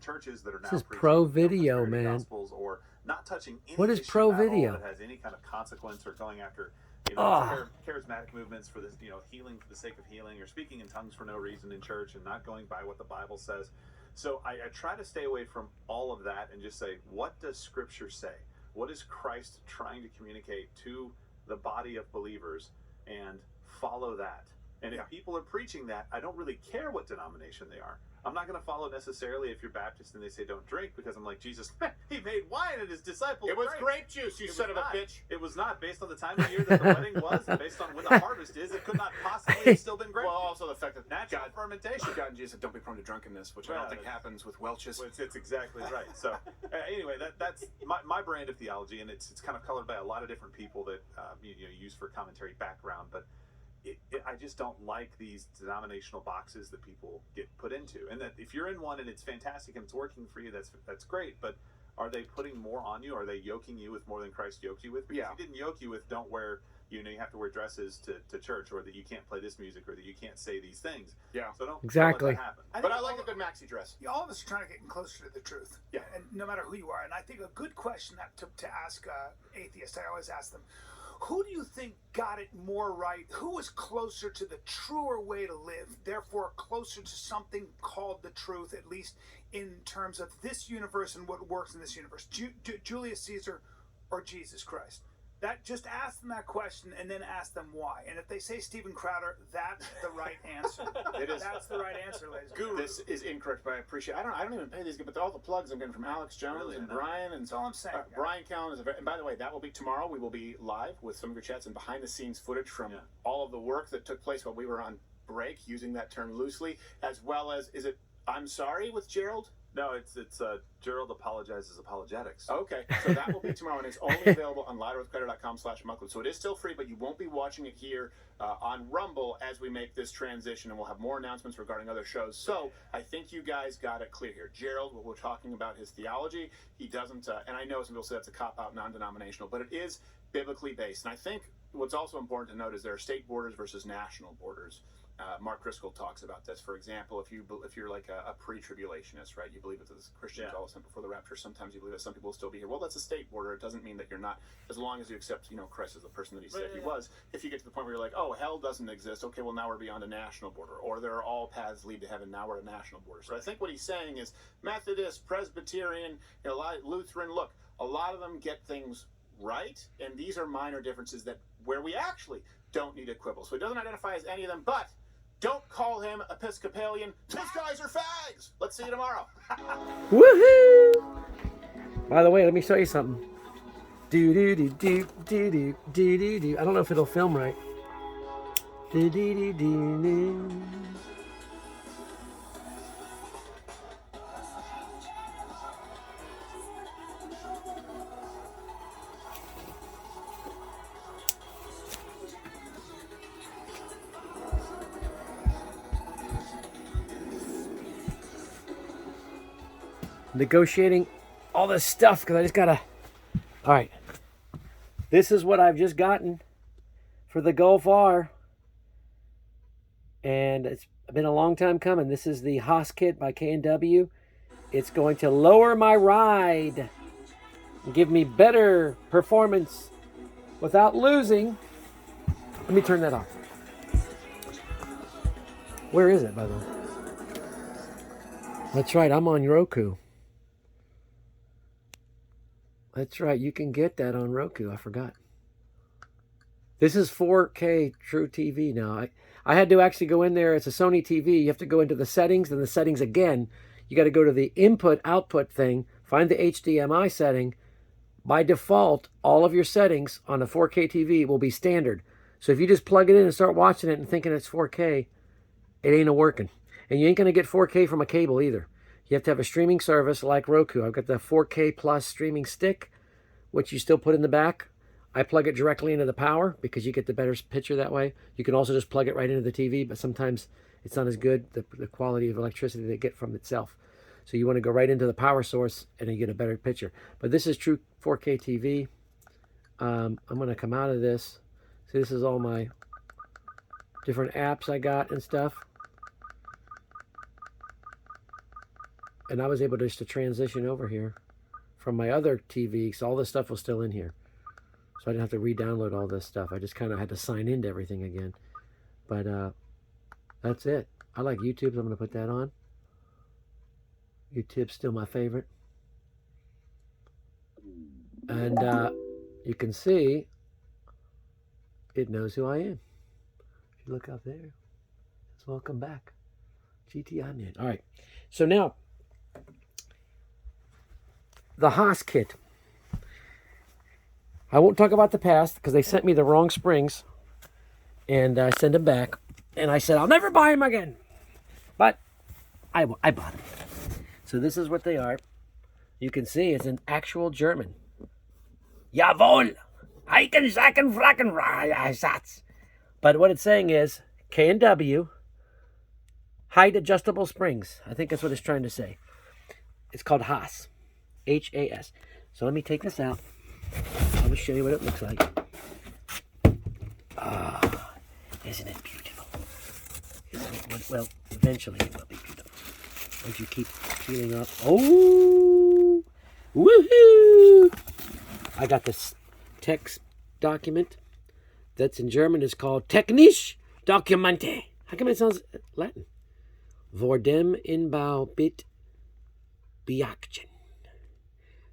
churches that are This now is preaching pro video, prosperity man. gospels, or not touching any What is issue pro at all video? that has any kind of consequence, or going after Oh, charismatic movements for this, healing for the sake of healing, or speaking in tongues for no reason in church, and not going by what the Bible says. So I try to stay away from all of that and just say, what does Scripture say? What is Christ trying to communicate to the body of believers, and follow that. And if people are preaching that, I don't really care what denomination they are. I'm not going to follow necessarily if you're Baptist and they say don't drink, because I'm like, Jesus, he made wine and his disciples It was drank. grape juice, you son of a bitch. It was not. Based on the time of year that the wedding was, and based on when the harvest is, it could not possibly have still been grape. Well, also the fact that natural fermentation. God and Jesus said, don't be prone to drunkenness, which I don't think happens with Welch's. It's exactly right. So anyway, that's my brand of theology, and it's kind of colored by a lot of different people that you use for commentary background, but I just don't like these denominational boxes that people get put into. And that if you're in one and it's fantastic and it's working for you, that's great. But are they putting more on you? Are they yoking you with more than Christ yoked you with? Because he didn't yoke you with don't wear, you have to wear dresses to church, or that you can't play this music, or that you can't say these things. Yeah. So don't exactly. let that happen. But I like a good maxi dress. All of us are trying to get closer to the truth. Yeah. And no matter who you are. And I think a good question that to ask atheists, I always ask them, who do you think got it more right? Who was closer to the truer way to live, therefore closer to something called the truth, at least in terms of this universe and what works in this universe? Julius Caesar or Jesus Christ? That just ask them that question and then ask them why. And if they say Steven Crowder, that's the right answer. It is. That's the right answer, ladies and gentlemen. This is incorrect, but I appreciate. I don't even pay these, but all the plugs I'm getting from Alex Jones and Brian, and that's all I'm saying. Brian Callen is and by the way, that will be tomorrow. We will be live with some of your chats and behind the scenes footage from all of the work that took place while we were on break, using that term loosely, as well as I'm sorry with Gerald. No, it's Gerald Apologizes Apologetics. Okay, so that will be tomorrow, and it's only available on louderwithcrowder.com/muckled. So it is still free, but you won't be watching it here on Rumble as we make this transition, and we'll have more announcements regarding other shows. So I think you guys got it clear here. Gerald, what we're talking about his theology, he doesn't, and I know some people say that's a cop-out, non-denominational, but it is biblically based. And I think what's also important to note is there are state borders versus national borders. Mark Driscoll talks about this. For example, if you're like a pre-tribulationist, right? You believe that the Christians all sent before the rapture. Sometimes you believe that some people will still be here. Well, that's a state border. It doesn't mean that you're not, as long as you accept, Christ as the person that he said he was. If you get to the point where you're like, oh, hell doesn't exist. Okay, well now we're beyond a national border, or there are all paths lead to heaven. Now we're a national border. So I think what he's saying is Methodist, Presbyterian, Lutheran. Look, a lot of them get things right, and these are minor differences where we actually don't need to quibble. So he doesn't identify as any of them, but don't call him Episcopalian. Those guys are fags. Let's see you tomorrow. Woohoo! By the way, let me show you something. Do do do do do do do do do. I don't know if it'll film right. Do do do do do. Negotiating all this stuff because I just gotta. All right, this is what I've just gotten for the Gulf R, and it's been a long time coming. This is the Haas kit by K&W. It's going to lower my ride and give me better performance without losing. Let me turn that off. Where is it, by the way? That's right, I'm on Roku. That's right, you can get that on Roku. I forgot. This is 4K True TV now. I had to actually go in there. It's a Sony TV. You have to go into the settings, and the settings again. You got to go to the input-output thing, find the HDMI setting. By default, all of your settings on a 4K TV will be standard. So if you just plug it in and start watching it and thinking it's 4K, it ain't a-working. And you ain't going to get 4K from a cable either. You have to have a streaming service like Roku. I've got the 4K Plus streaming stick, which you still put in the back. I plug it directly into the power because you get the better picture that way. You can also just plug it right into the TV, but sometimes it's not as good, the quality of electricity they get from itself. So you want to go right into the power source and you get a better picture. But this is true 4K TV. I'm going to come out of this. See, this is all my different apps I got and stuff. and I was able just to transition over here from my other TV, so all this stuff was still in here. So I didn't have to re-download all this stuff. I just kind of had to sign into everything again. But that's it. I like YouTube, so I'm going to put that on. YouTube's still my favorite. And you can see it knows who I am. If you look up there, it's welcome back. GTI man. All right. So now, the Haas kit. I won't talk about the past because they sent me the wrong springs. And I sent them back. And I said, I'll never buy them again. But I bought them. So this is what they are. You can see it's in actual German. Jawohl! Heiken, Sacken, Fracken, Satz. But what it's saying is K W height adjustable springs. I think that's what it's trying to say. It's called H.A.S. H.A.S. So let me take this out. Let me show you what it looks like. Ah, isn't it beautiful? Isn't it? Well, eventually it will be beautiful. Once you keep peeling up. Oh! Woohoo! I got this text document that's in German. It's called Technische Dokumente. How come it sounds Latin? Vor dem Inbau bit beachten.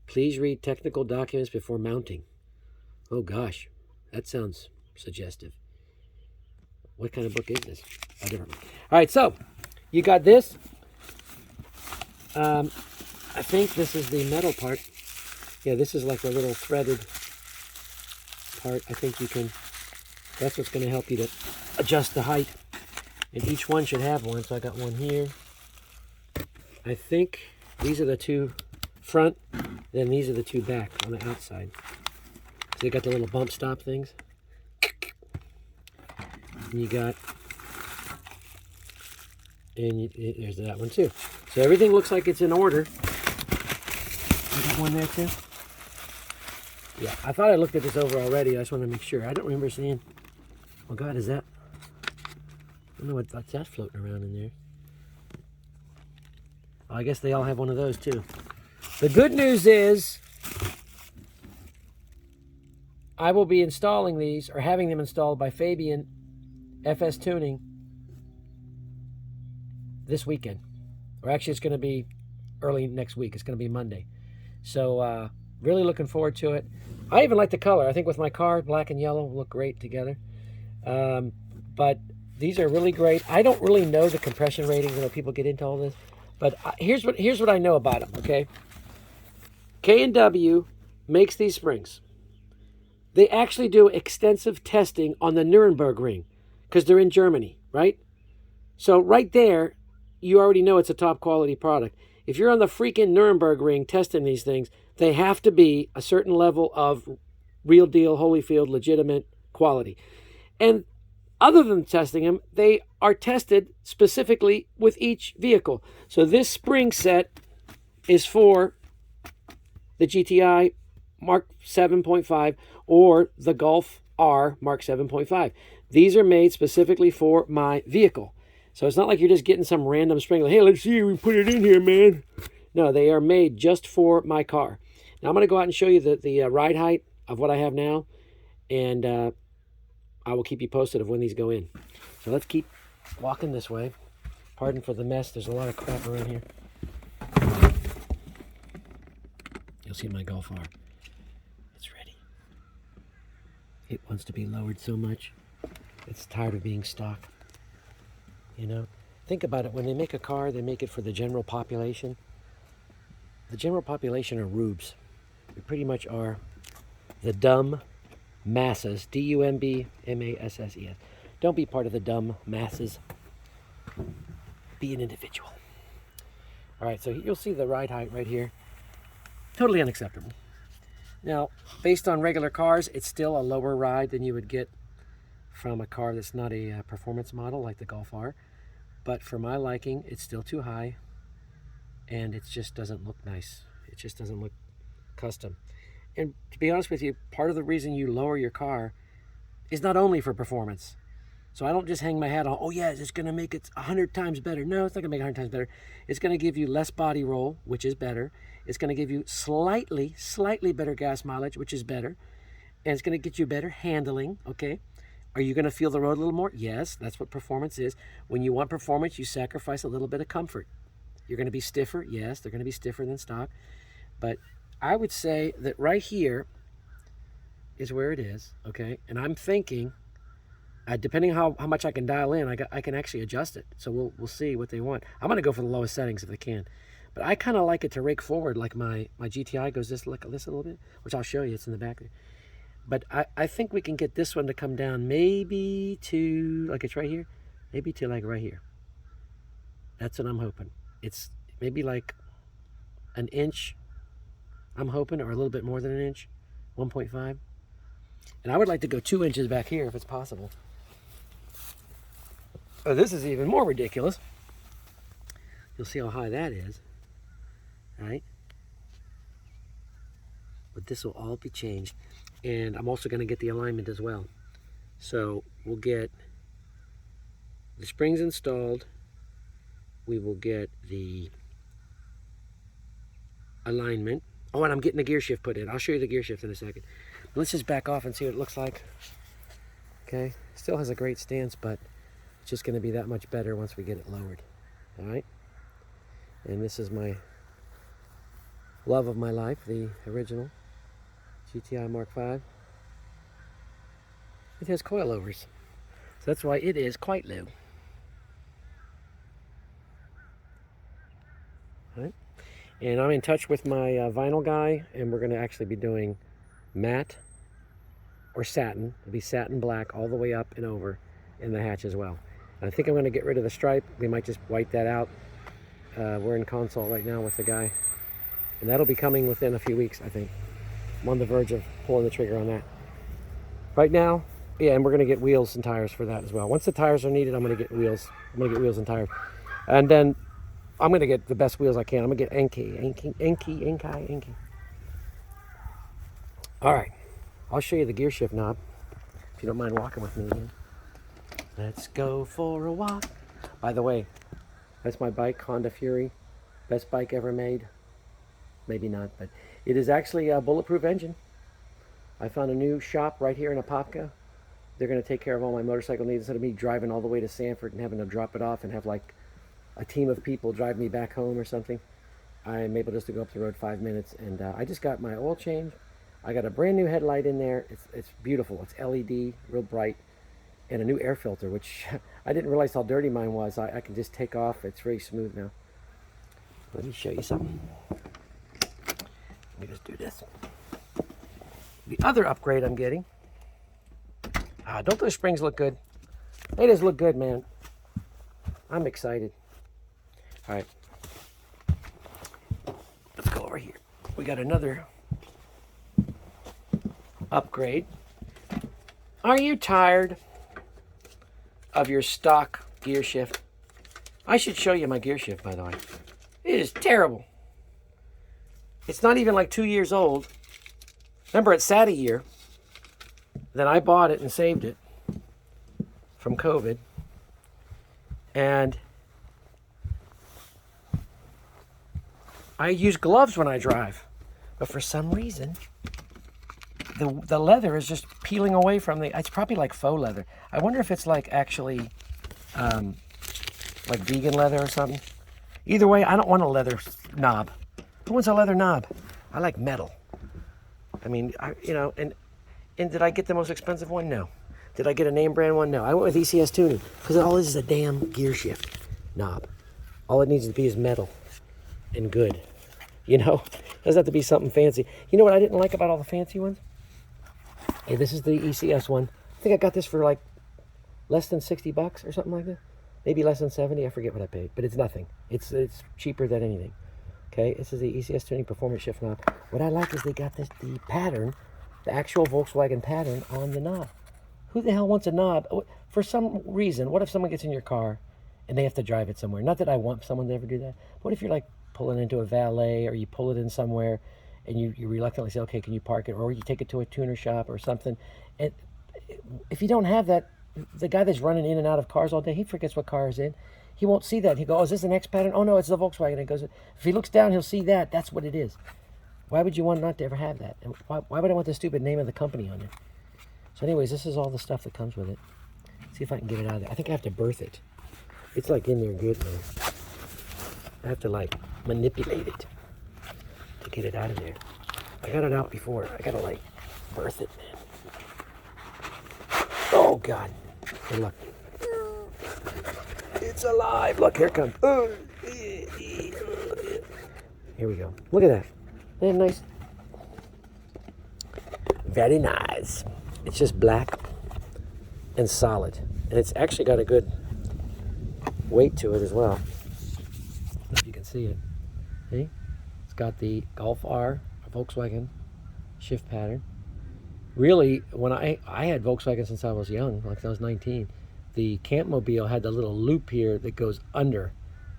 Please read technical documents before mounting. Oh gosh, that sounds suggestive. What kind of book is this? A different one. All right, so you got this. I think this is the metal part. Yeah, this is like a little threaded part. I think you can, that's what's going to help you to adjust the height. And each one should have one. So I got one here. I think these are the two front, then these are the two back on the outside. So you got the little bump stop things. And you got, and there's that one too. So everything looks like it's in order. You got one there too? Yeah, I thought I looked at this over already. I just want to make sure. I don't remember seeing, oh God, is that, I don't know what's that floating around in there. Oh, I guess they all have one of those too. The good news is I will be installing these or having them installed by Fabian FS Tuning this weekend. Or actually, it's going to be early next week. It's going to be Monday. So really looking forward to it. I even like the color. I think with my car, black and yellow look great together. But these are really great. I don't really know the compression ratings. You know, people get into all this. But here's what I know about them, okay? K&W makes these springs. They actually do extensive testing on the Nuremberg ring because they're in Germany, right? So right there, you already know it's a top quality product. If you're on the freaking Nuremberg ring testing these things, they have to be a certain level of real deal, Holyfield, legitimate quality. And other than testing them, they are tested specifically with each vehicle. So this spring set is for the GTI Mark 7.5 or the Golf R Mark 7.5. These are made specifically for my vehicle. So it's not like you're just getting some random spring. Like, hey, let's see, we put it in here, man. No, they are made just for my car. Now I'm going to go out and show you the ride height of what I have now. And I will keep you posted of when these go in. So let's keep walking this way. Pardon for the mess. There's a lot of crap around here. You'll see my Golf R. It's ready. It wants to be lowered so much. It's tired of being stock. You know, think about it. When they make a car, they make it for the general population. The general population are rubes. We pretty much are the dumb masses. D-U-M-B-M-A-S-S-E-S. Don't be part of the dumb masses. Be an individual. All right, so you'll see the ride height right here. Totally unacceptable. Now, based on regular cars, it's still a lower ride than you would get from a car that's not a performance model like the Golf R. But for my liking, it's still too high. And it just doesn't look nice. It just doesn't look custom. And to be honest with you, part of the reason you lower your car is not only for performance. So I don't just hang my hat on, oh yeah, it's going to make it 100 times better. No, it's not going to make it 100 times better. It's going to give you less body roll, which is better. It's going to give you slightly better gas mileage, which is better. And it's going to get you better handling, okay? Are you going to feel the road a little more? Yes, that's what performance is. When you want performance, you sacrifice a little bit of comfort. You're going to be stiffer. Yes, they're going to be stiffer than stock. But I would say that right here is where it is, okay? And I'm thinking, depending on how much I can dial in, I can actually adjust it. So we'll see what they want. I'm going to go for the lowest settings if I can. But I kind of like it to rake forward like my GTI goes this a little bit, which I'll show you. It's in the back there. But I think we can get this one to come down maybe to, like it's right here, maybe to like right here. That's what I'm hoping. It's maybe like an inch, I'm hoping, or a little bit more than an inch, 1.5. And I would like to go 2 inches back here if it's possible. Oh, this is even more ridiculous. You'll see how high that is, right? But this will all be changed. And I'm also going to get the alignment as well. So we'll get the springs installed. We will get the alignment. Oh, and I'm getting the gear shift put in. I'll show you the gear shift in a second. But let's just back off and see what it looks like. Okay, still has a great stance, but it's just going to be that much better once we get it lowered. All right. And this is my love of my life, the original GTI Mark V. It has coilovers, so that's why it is quite low. Right. And I'm in touch with my vinyl guy, and we're going to actually be doing matte or satin. It'll be satin black all the way up and over in the hatch as well. And I think I'm going to get rid of the stripe. We might just wipe that out. We're in consult right now with the guy, and that'll be coming within a few weeks, I think. I'm on the verge of pulling the trigger on that. Right now, yeah, and we're going to get wheels and tires for that as well. Once the tires are needed, I'm going to get wheels. I'm going to get wheels and tires. And then I'm going to get the best wheels I can. I'm going to get Enki. All right. I'll show you the gear shift knob, if you don't mind walking with me again. Let's go for a walk. By the way, that's my bike, Honda Fury. Best bike ever made. Maybe not, but it is actually a bulletproof engine. I found a new shop right here in Apopka. They're going to take care of all my motorcycle needs instead of me driving all the way to Sanford and having to drop it off and have like a team of people drive me back home or something. I'm able just to go up the road 5 minutes, and I just got my oil change. I got a brand new headlight in there. It's beautiful. It's LED, real bright, and a new air filter, which I didn't realize how dirty mine was. I can just take off. It's very smooth now. Let me show you something. Let me just do this. The other upgrade I'm getting. Don't those springs look good? They just look good, man. I'm excited. All right. Let's go over here. We got another upgrade. Are you tired of your stock gear shift? I should show you my gear shift, by the way. It is terrible. It's not even like 2 years old. Remember, it sat a year. Then I bought it and saved it from COVID. And I use gloves when I drive. But for some reason, the leather is just peeling away from the... It's probably like faux leather. I wonder if it's like actually like vegan leather or something. Either way, I don't want a leather knob. Who wants a leather knob? I like metal. I mean, and did I get the most expensive one? No. Did I get a name brand one? No. I went with ECS tuning because all this is a damn gear shift knob. All it needs to be is metal and good. You know, it doesn't have to be something fancy. You know what I didn't like about all the fancy ones? Hey, this is the ECS one. I think I got this for like less than $60 or something like that. Maybe less than 70. I forget what I paid, but it's nothing. It's cheaper than anything. Okay, this is the ECS tuning performance shift knob. What I like is they got the pattern, the actual Volkswagen pattern on the knob. Who the hell wants a knob? For some reason, what if someone gets in your car and they have to drive it somewhere? Not that I want someone to ever do that. What if you're like pulling into a valet, or you pull it in somewhere and you reluctantly say, okay, can you park it? Or you take it to a tuner shop or something. And if you don't have that the guy that's running in and out of cars all day, he forgets what car is in. He won't see that. He goes, oh, is this an X pattern? Oh, no, it's the Volkswagen. He goes, if he looks down, he'll see that. That's what it is. Why would you want not to ever have that? And why would I want the stupid name of the company on there? So anyways, this is all the stuff that comes with it. See if I can get it out of there. I think I have to birth it. It's like in there good, man. I have to like manipulate it to get it out of there. I got it out before. I gotta like birth it, man. Oh God. Good luck. It's alive. Look, here it comes. Here we go. Look at that. Isn't that nice? Very nice. It's just black and solid. And it's actually got a good weight to it as well. I don't know if you can see it. See? It's got the Golf R, Volkswagen shift pattern. Really, when I had Volkswagen since I was young, like I was 19, the Campmobile had the little loop here that goes under.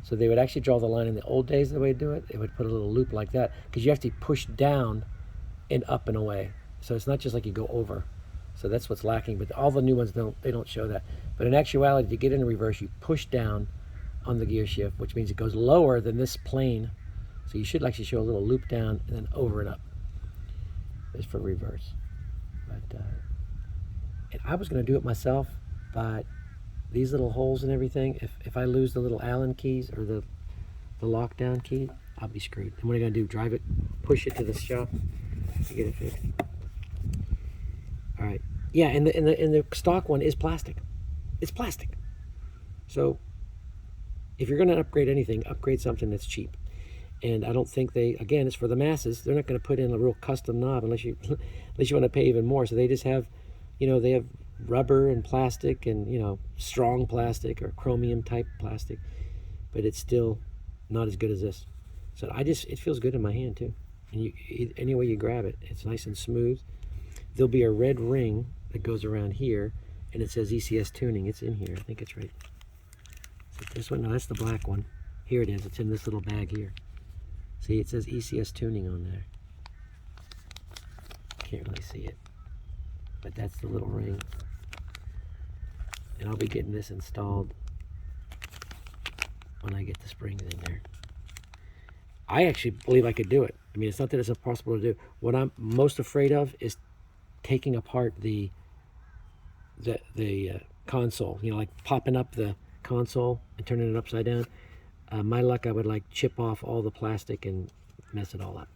So they would actually draw the line in the old days, the way to do it. They would put a little loop like that because you have to push down and up and away. So it's not just like you go over. So that's what's lacking. But all the new ones don't show that. But in actuality, to get in reverse, you push down on the gear shift, which means it goes lower than this plane. So you should actually show a little loop down and then over and up. It's for reverse. But and I was going to do it myself, but these little holes and everything, if I lose the little Allen keys or the lockdown key, I'll be screwed. And what am I going to do? Drive it, push it to the shop to get it fixed. All right. Yeah, and the stock one is plastic. It's plastic. So if you're going to upgrade anything, upgrade something that's cheap. And I don't think again, it's for the masses. They're not going to put in a real custom knob unless you want to pay even more. So they just have, they have rubber and plastic and, strong plastic or chromium type plastic, but it's still not as good as this. So it feels good in my hand too. And any way you grab it, it's nice and smooth. There'll be a red ring that goes around here and it says ECS tuning. It's in here. I think it's right. Is it this one? No, that's the black one. Here it is. It's in this little bag here. See, it says ECS tuning on there. Can't really see it, but that's the little ring. And I'll be getting this installed when I get the springs in there. I actually believe I could do it. I mean, it's not that it's impossible to do. What I'm most afraid of is taking apart the console. Like popping up the console and turning it upside down. My luck, I would like chip off all the plastic and mess it all up.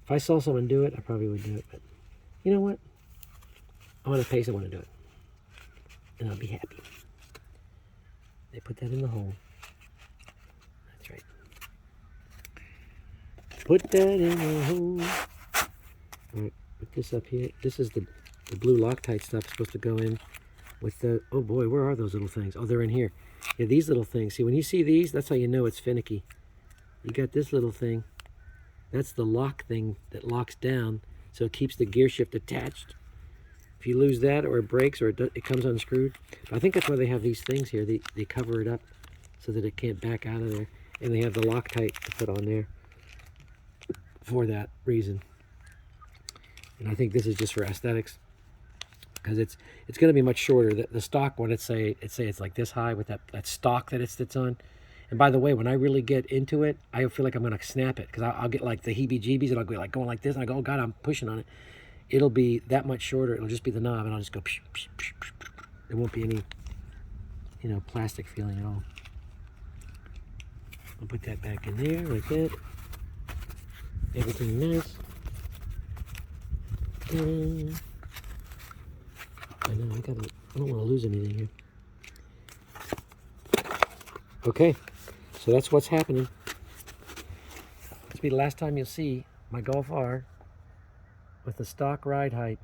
If I saw someone do it, I probably would do it. But you know what? I want to pay someone to do it. And I'll be happy. They put that in the hole. That's right. Put that in the hole. All right, put this up here. This is the blue Loctite stuff supposed to go in with the, oh boy, where are those little things? Oh, they're in here. Yeah, these little things. See, when you see these, that's how you know it's finicky. You got this little thing. That's the lock thing that locks down, so it keeps the gear shift attached. If you lose that, or it breaks, or it comes unscrewed. I think that's why they have these things here. They cover it up so that it can't back out of there. And they have the Loctite to put on there for that reason. And I think this is just for aesthetics, because it's going to be much shorter. The stock one, it's like this high with that stock that it sits on. And by the way, when I really get into it, I feel like I'm going to snap it, because I'll get like the heebie-jeebies, and I'll go like going like this, and I go, oh God, I'm pushing on it. It'll be that much shorter. It'll just be the knob, and I'll just go. Psh, psh, psh, psh, psh. There won't be any, plastic feeling at all. I'll put that back in there like that. Everything nice. And I know I don't want to lose anything here. Okay, so that's what's happening. This will be the last time you'll see my Golf R with the stock ride height